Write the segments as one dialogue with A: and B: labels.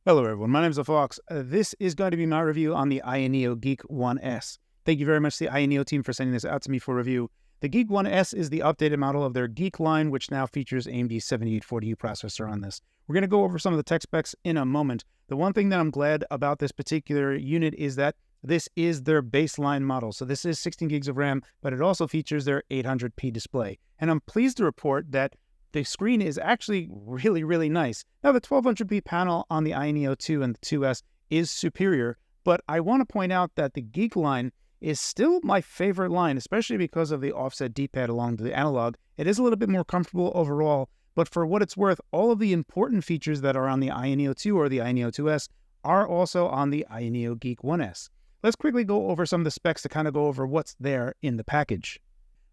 A: Hello everyone, my name is Phawx. This is going to be my review on the AYANEO Geek 1S. Thank you very much to the AYANEO team for sending this out to me for review. The Geek 1S is the updated model of their Geek line, which now features AMD's 7840U processor on this. We're going to go over some of the tech specs in a moment. The one thing that I'm glad about this particular unit is that this is their baseline model. So this is 16 gigs of RAM, but it also features their 800p display. And I'm pleased to report that the screen is actually really nice. Now, the 1200p panel on the AYANEO 2 and the 2S is superior, but I want to point out that the Geek line is still my favorite line, especially because of the offset D-pad along the analog. It is a little bit more comfortable overall, but for what it's worth, all of the important features that are on the AYANEO 2 or the AYANEO 2S are also on the AYANEO Geek 1S. Let's quickly go over some of the specs to kind of go over what's there in the package.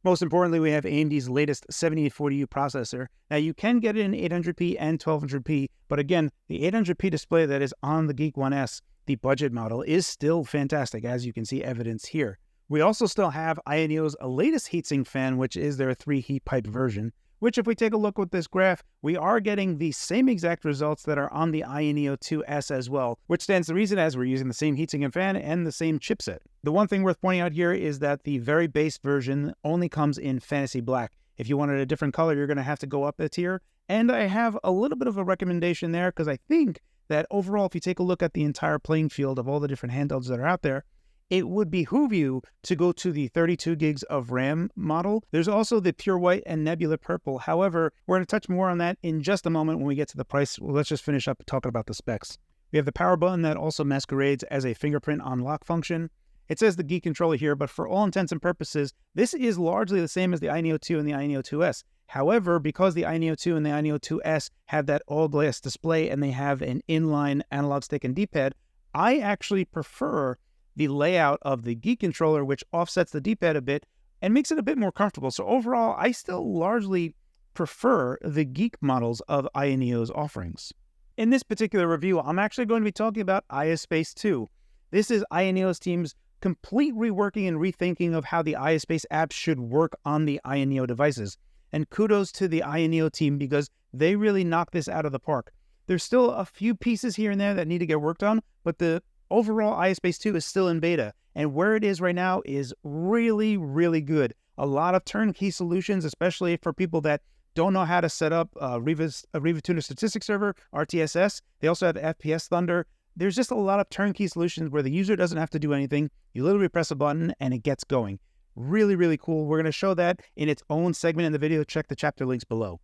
A: Most importantly, we have AMD's latest 7840U processor. Now, you can get it in 800p and 1200p, but again, the 800p display that is on the Geek 1S, the budget model, is still fantastic, as you can see evidence here. We also still have AYANEO's latest heatsink fan, which is their 3 heat pipe version, which if we take a look with this graph, we are getting the same exact results that are on the AYANEO 2S as well, which stands to reason as we're using the same heatsink and fan and the same chipset. The one thing worth pointing out here is that the very base version only comes in Fantasy Black. If you wanted a different color, you're going to have to go up a tier. And I have a little bit of a recommendation there because I think that overall, if you take a look at the entire playing field of all the different handhelds that are out there, it would behoove you to go to the 32 gigs of RAM model. There's also the Pure White and Nebula Purple. However, we're going to touch more on that in just a moment when we get to the price. Well, let's just finish up talking about the specs. We have the power button that also masquerades as a fingerprint unlock function. It says the Geek controller here, but for all intents and purposes, this is largely the same as the AYANEO 2 and the AYANEO 2S. However, because the AYANEO 2 and the AYANEO 2S have that all-glass display and they have an inline analog stick and D-pad, I actually prefer the layout of the Geek controller, which offsets the D-pad a bit and makes it a bit more comfortable. So overall, I still largely prefer the Geek models of AYANEO's offerings. In this particular review, I'm actually going to be talking about AYASpace 2. This is AYANEO's team's complete reworking and rethinking of how the AYASpace apps should work on the AYANEO devices. And kudos to the AYANEO team because they really knocked this out of the park. There's still a few pieces here and there that need to get worked on, but the overall AYASpace 2 is still in beta, and where it is right now is really good. A lot of turnkey solutions, especially for people that don't know how to set up a Riva Tuner Statistics Server, RTSS. They also have FPS Thunder. There's just a lot of turnkey solutions where the user doesn't have to do anything. You literally press a button and it gets going. Really cool. We're going to show that in its own segment in the video. Check the chapter links below.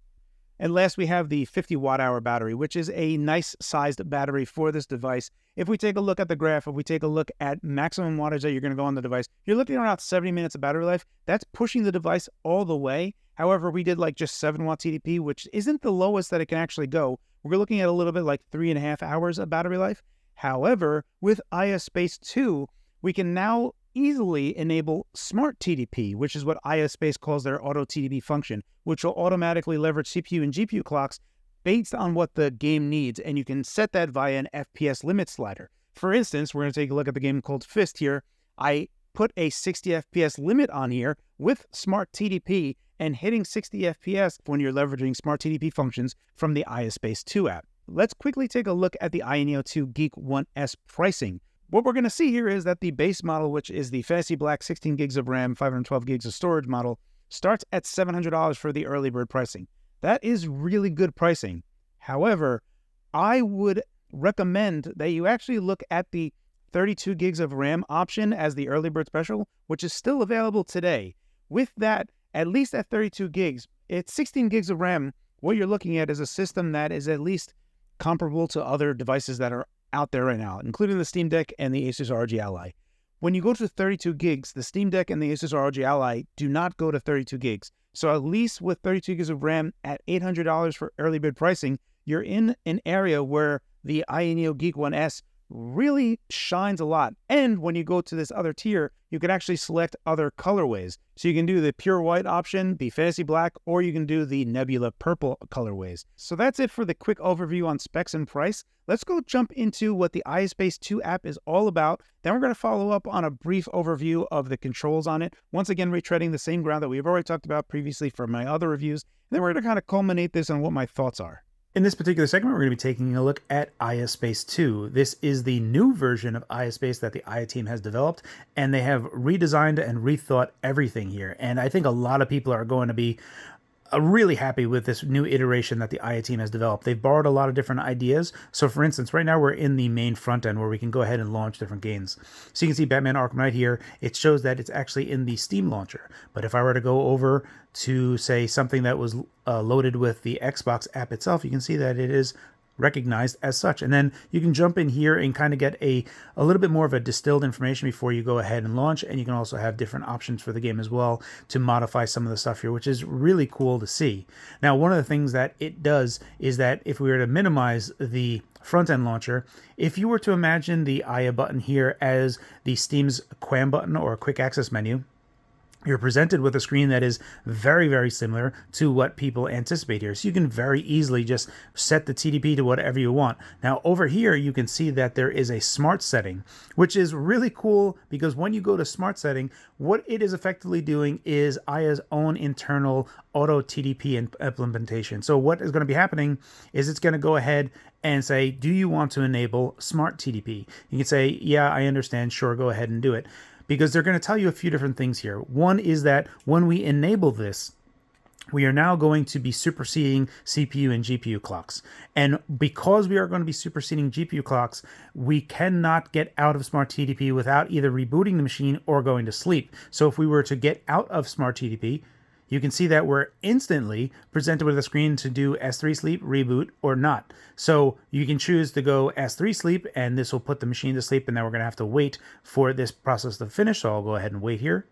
A: And last, we have the 50 watt-hour battery, which is a nice sized battery for this device. If we take a look at the graph, if we take a look at maximum wattage that you're going to go on the device, you're looking at around 70 minutes of battery life. That's pushing the device all the way. However, we did like just 7 watt TDP, which isn't the lowest that it can actually go. We're looking at a little bit like 3.5 hours of battery life. However, with AYASpace 2, we can now easily enable SmartTDP, which is what AYASpace calls their auto TDP function, which will automatically leverage CPU and GPU clocks based on what the game needs, and you can set that via an FPS limit slider. For instance, we're going to take a look at the game called Fist here. I put a 60 FPS limit on here with SmartTDP, and hitting 60 FPS when you're leveraging SmartTDP functions from the AYASpace 2 app. Let's quickly take a look at the AYANEO 2 Geek 1S pricing. What we're going to see here is that the base model, which is the Fantasy Black 16 gigs of RAM, 512 gigs of storage model, starts at $700 for the early bird pricing. That is really good pricing. However, I would recommend that you actually look at the 32 gigs of RAM option as the early bird special, which is still available today. With that, at least at 32 gigs, it's 16 gigs of RAM. What you're looking at is a system that is at least comparable to other devices that are out there right now, including the Steam Deck and the Asus ROG Ally. When you go to 32 gigs, the Steam Deck and the Asus ROG Ally do not go to 32 gigs. So at least with 32 gigs of RAM at $800 for early bird pricing, you're in an area where the AYANEO Geek 1S really shines a lot. And when you go to this other tier, you can actually select other colorways. So you can do the Pure White option, the Fantasy Black, or you can do the Nebula Purple colorways. So that's it for the quick overview on specs and price. Let's go jump into what the AYASpace 2 app is all about. Then we're going to follow up on a brief overview of the controls on it. Once again, retreading the same ground that we've already talked about previously for my other reviews. And then we're going to kind of culminate this on what my thoughts are. In this particular segment, we're going to be taking a look at AYASpace 2. This is the new version of AYASpace that the Aya team has developed, and they have redesigned and rethought everything here. And I think a lot of people are going to be really happy with this new iteration that the Aya team has developed. They've borrowed a lot of different ideas. So for instance, right now we're in the main front end where we can go ahead and launch different games. So you can see Batman Arkham Knight here. It shows that it's actually in the Steam launcher. But if I were to go over to say something that was loaded with the Xbox app itself, you can see that it is recognized as such. And then you can jump in here and kind of get a little bit more of a distilled information before you go ahead and launch. And you can also have different options for the game as well to modify some of the stuff here, which is really cool to see. Now, one of the things that it does is that if we were to minimize the front-end launcher, if you were to imagine the Aya button here as the Steam's QAM button or quick access menu, you're presented with a screen that is very, very similar to what people anticipate here. So you can very easily just set the TDP to whatever you want. Now over here, you can see that there is a smart setting, which is really cool because when you go to smart setting, what it is effectively doing is Aya's own internal auto TDP implementation. So what is going to be happening is it's going to go ahead and say, do you want to enable smart TDP? You can say, yeah, I understand. Sure, go ahead and do it. Because they're going to tell you a few different things here. One is that when we enable this, we are now going to be superseding CPU and GPU clocks. And because we are going to be superseding GPU clocks, we cannot get out of SmartTDP without either rebooting the machine or going to sleep. So if we were to get out of SmartTDP, you can see that we're instantly presented with a screen to do S3 sleep, reboot, or not. So you can choose to go S3 sleep, and this will put the machine to sleep, and then we're going to have to wait for this process to finish. So I'll go ahead and wait here.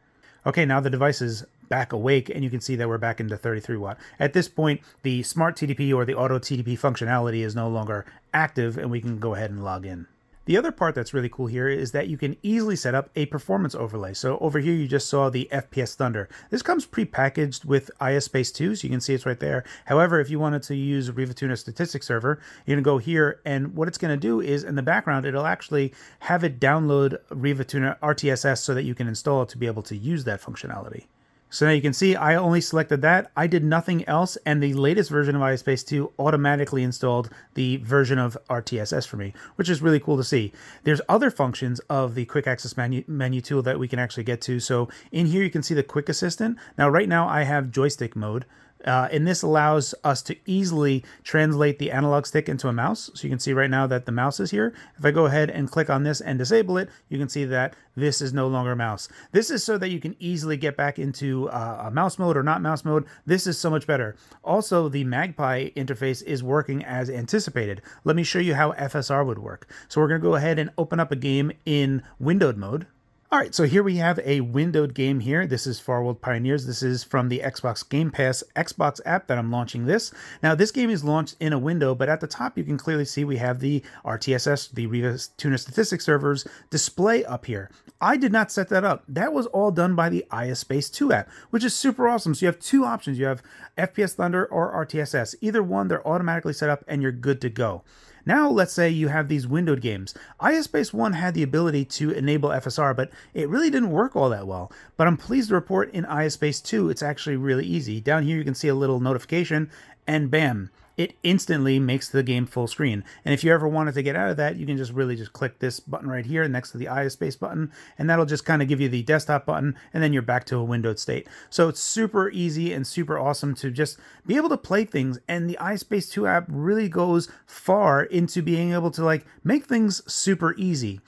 A: Okay, now the device is back awake, and you can see that we're back into 33 watt. At this point, the Smart TDP or the Auto TDP functionality is no longer active, and we can go ahead and log in. The other part that's really cool here is that you can easily set up a performance overlay. So over here, you just saw the FPS Thunder. This comes pre-packaged with AYASpace 2, so you can see it's right there. However, if you wanted to use RivaTuner Statistics Server, you're going to go here, and what it's going to do is in the background, it'll actually have it download RivaTuner RTSS so that you can install it to be able to use that functionality. So now you can see I only selected that. I did nothing else, and the latest version of AYASpace 2 automatically installed the version of RTSS for me, which is really cool to see. There's other functions of the quick access menu tool that we can actually get to. So in here you can see the quick assistant. Now right now I have joystick mode. And this allows us to easily translate the analog stick into a mouse. So you can see right now that the mouse is here. If I go ahead and click on this and disable it, you can see that this is no longer a mouse. This is so that you can easily get back into a mouse mode or not mouse mode. This is so much better. Also, the Magpie interface is working as anticipated. Let me show you how FSR would work. So we're going to go ahead and open up a game in windowed mode. All right, so here we have a windowed game here. This is Far World Pioneers. This is from the Xbox Game Pass Xbox app that I'm launching this. Now, this game is launched in a window, but at the top, you can clearly see we have the RTSS, the RivaTuner Statistics Servers display up here. I did not set that up. That was all done by the AYASpace 2 app, which is super awesome. So you have two options. You have FPS Thunder or RTSS. Either one, they're automatically set up and you're good to go. Now, let's say you have these windowed games. AYASpace 1 had the ability to enable FSR, but it really didn't work all that well. But I'm pleased to report in AYASpace 2, it's actually really easy. Down here, you can see a little notification, and bam, it instantly makes the game full screen. And if you ever wanted to get out of that, you can just really just click this button right here next to the AYASpace button, and that'll just kind of give you the desktop button, and then you're back to a windowed state. So it's super easy and super awesome to just be able to play things, and the AYASpace 2 app really goes far into being able to make things super easy.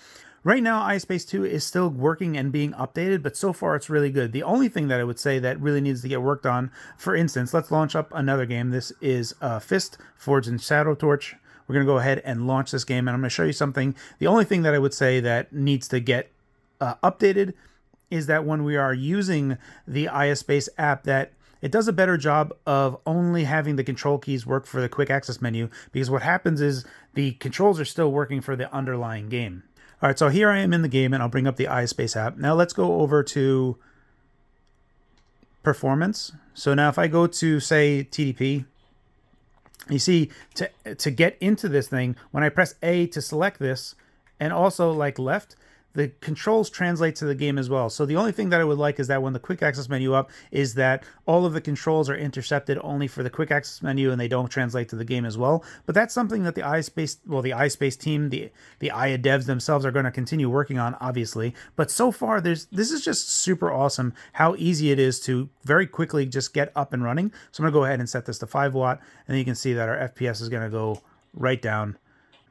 A: Right now, AYASpace 2 is still working and being updated, but so far it's really good. The only thing that I would say that really needs to get worked on, for instance, let's launch up another game. This is Fist, Forged in Shadow Torch. We're going to go ahead and launch this game, and I'm going to show you something. The only thing that I would say that needs to get updated is that when we are using the AYASpace app, that it does a better job of only having the control keys work for the quick access menu, because what happens is the controls are still working for the underlying game. All right, so here I am in the game, and I'll bring up the AYASpace app. Now let's go over to performance. So now if I go to, say, TDP, you see, to get into this thing, when I press A to select this, and also like left, the controls translate to the game as well. So the only thing that I would like is that when the quick access menu up is that all of the controls are intercepted only for the quick access menu and they don't translate to the game as well. But that's something that the AYASpace team, the Aya devs themselves are going to continue working on, obviously. But so far, this is just super awesome how easy it is to very quickly just get up and running. So I'm going to go ahead and set this to 5 watt, and then you can see that our FPS is going to go right down.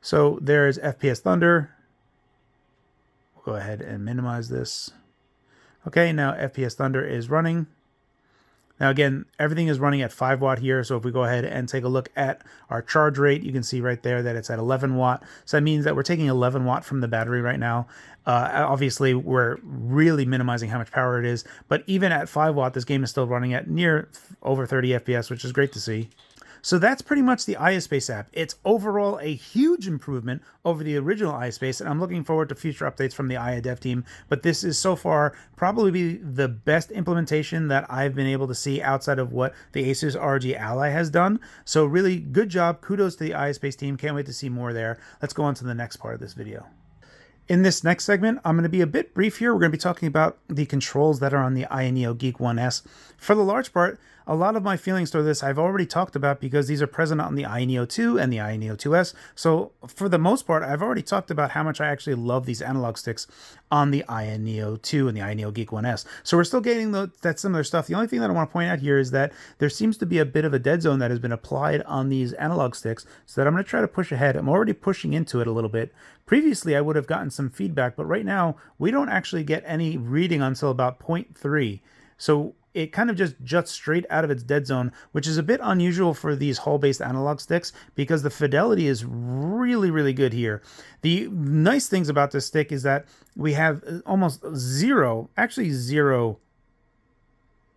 A: So there's FPS Thunder. We'll go ahead and minimize this. Okay, now FPS Thunder is running. Now again, everything is running at 5 watt here, so if we go ahead and take a look at our charge rate, you can see right there that it's at 11 watt. So that means that we're taking 11 watt from the battery right now. Obviously, we're really minimizing how much power it is, but even at 5 watt, this game is still running at near over 30 FPS, which is great to see. So that's pretty much the AYASpace app. It's overall a huge improvement over the original AYASpace, and I'm looking forward to future updates from the Aya dev team. But this is so far probably the best implementation that I've been able to see outside of what the Asus ROG Ally has done. So really good job. Kudos to the AYASpace team. Can't wait to see more there. Let's go on to the next part of this video. In this next segment, I'm going to be a bit brief here. We're going to be talking about the controls that are on the AYANEO Geek 1S. For the large part, a lot of my feelings toward this I've already talked about because these are present on the AYANEO 2 and the AYANEO 2S. So for the most part, I've already talked about how much I actually love these analog sticks on the AYANEO 2 and the AYANEO Geek 1S. So we're still getting that similar stuff. The only thing that I want to point out here is that there seems to be a bit of a dead zone that has been applied on these analog sticks, so that I'm going to try to push ahead. I'm already pushing into it a little bit. Previously, I would have gotten some feedback, but right now, we don't actually get any reading until about 0.3. So it kind of just juts straight out of its dead zone, which is a bit unusual for these Hall-based analog sticks because the fidelity is really, really good here. The nice things about this stick is that we have almost zero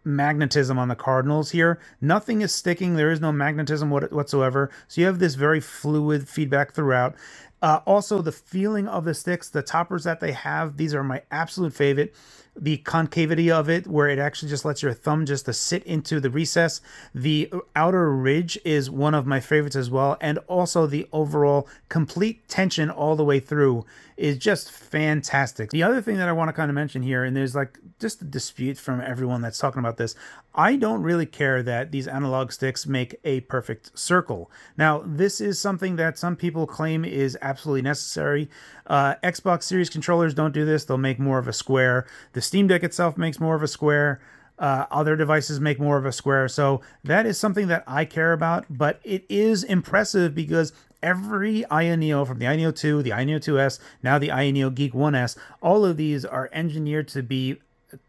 A: magnetism on the cardinals here. Nothing is sticking. There is no magnetism whatsoever. So you have this very fluid feedback throughout. Also, the feeling of the sticks, the toppers that they have, these are my absolute favorite. The concavity of it, where it actually just lets your thumb just to sit into the recess. The outer ridge is one of my favorites as well. And also the overall complete tension all the way through is just fantastic. The other thing that I want to kind of mention here, and there's like just a dispute from everyone that's talking about this, I don't really care that these analog sticks make a perfect circle. Now, this is something that some people claim is absolutely necessary. Xbox Series controllers don't do this. They'll make more of a square. The Steam Deck itself makes more of a square. Other devices make more of a square. So that is something that I care about, but it is impressive because every AYANEO, from the AYANEO 2, the AYANEO 2S, now the AYANEO Geek 1S, all of these are engineered to be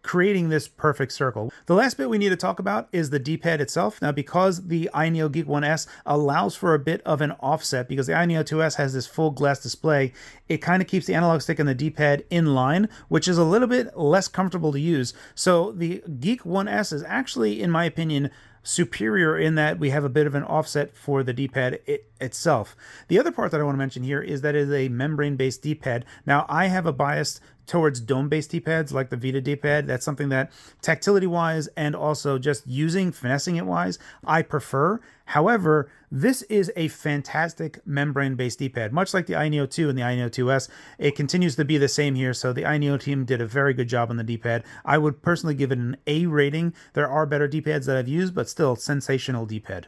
A: creating this perfect circle. The last bit we need to talk about is the D-pad itself. Now, because the AYANEO Geek 1S allows for a bit of an offset, because the AYANEO 2S has this full glass display, it kind of keeps the analog stick and the D-pad in line, which is a little bit less comfortable to use. So the Geek 1S is actually, in my opinion, superior in that we have a bit of an offset for the D-pad itself. The other part that I want to mention here is that it is a membrane-based D-pad. Now, I have a bias towards dome-based D-pads like the Vita D-pad. That's something that tactility-wise and also just finessing it wise, I prefer. However, this is a fantastic membrane-based D-pad. Much like the AYANEO 2 and the AYANEO 2S, it continues to be the same here, so the AYANEO team did a very good job on the D-pad. I would personally give it an A rating. There are better D-pads that I've used, but still sensational D-pad.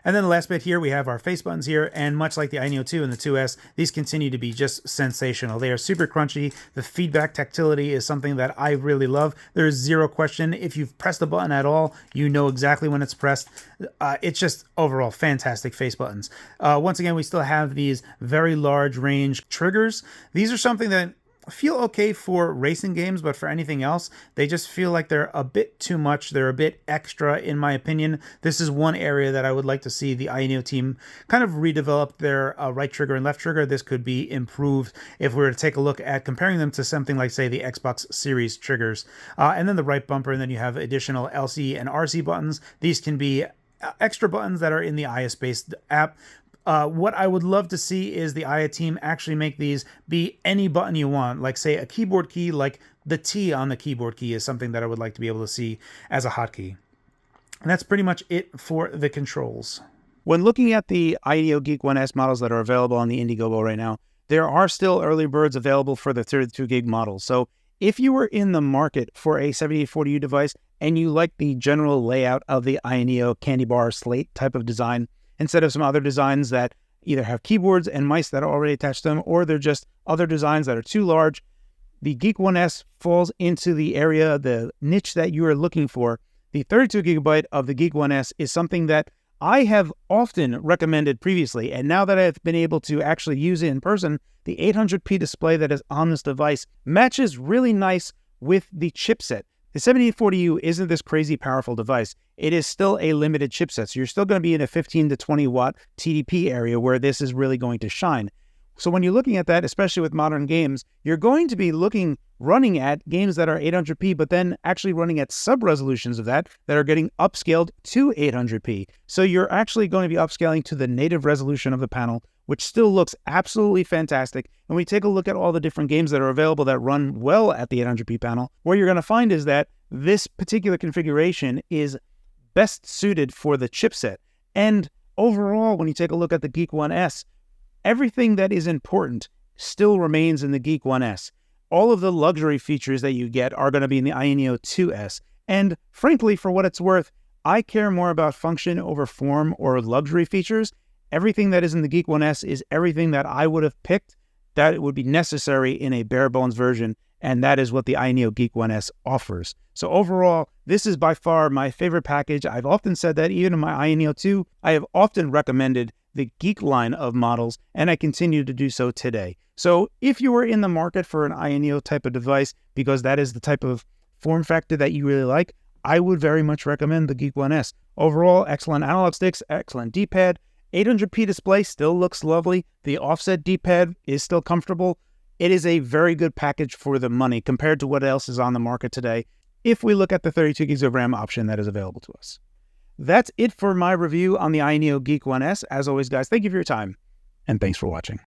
A: And then the last bit here, we have our face buttons here, and much like the AYANEO 2 and the 2S, these continue to be just sensational. They are super crunchy. The feedback tactility is something that I really love. There's zero question. If you've pressed the button at all, you know exactly when it's pressed. It's just overall fantastic face buttons. Once again, we still have these very large range triggers. These are something that feel okay for racing games, but for anything else, they just feel like they're a bit too much. They're a bit extra, in my opinion. This is one area that I would like to see the AYANEO team kind of redevelop their right trigger and left trigger. This could be improved if we were to take a look at comparing them to something like, say, the Xbox Series triggers. And then the right bumper, and then you have additional LC and RC buttons. These can be extra buttons that are in the AYASpace app. What I would love to see is the Aya team actually make these be any button you want, like say a keyboard key, like the T on the keyboard key is something that I would like to be able to see as a hotkey. And that's pretty much it for the controls. When looking at the AYANEO Geek 1S models that are available on the Indiegogo right now, there are still early birds available for the 32 gig model. So if you were in the market for a 7840U device and you like the general layout of the AYANEO candy bar slate type of design, instead of some other designs that either have keyboards and mice that are already attached to them, or they're just other designs that are too large, the Geek One S falls into the area, the niche that you are looking for. The 32 gigabyte of the Geek One S is something that I have often recommended previously, and now that I've been able to actually use it in person, the 800p display that is on this device matches really nice with the chipset. The 7840U isn't this crazy powerful device. It is still a limited chipset, so you're still going to be in a 15 to 20 watt TDP area where this is really going to shine. So when you're looking at that, especially with modern games, you're going to be running at games that are 800p, but then actually running at sub-resolutions of that are getting upscaled to 800p. So you're actually going to be upscaling to the native resolution of the panel, which still looks absolutely fantastic. And we take a look at all the different games that are available that run well at the 800p panel, what you're going to find is that this particular configuration is best suited for the chipset. And overall, when you take a look at the Geek One S, everything that is important still remains in the Geek One S. All of the luxury features that you get are going to be in the AYANEO 2S. And frankly, for what it's worth, I care more about function over form or luxury features. Everything that is in the Geek One S is everything that I would have picked that would be necessary in a bare bones version, and that is what the AYANEO Geek One S offers. So overall, this is by far my favorite package. I've often said that even in my AYANEO 2, I have often recommended the Geek line of models, and I continue to do so today. So if you were in the market for an AYANEO type of device, because that is the type of form factor that you really like, I would very much recommend the Geek One S. Overall, excellent analog sticks, excellent D-pad, 800p display still looks lovely. The offset D-pad is still comfortable. It is a very good package for the money compared to what else is on the market today, if we look at the 32 gigs of RAM option that is available to us. That's it for my review on the AYANEO Geek One S. As always, guys, thank you for your time, and thanks for watching.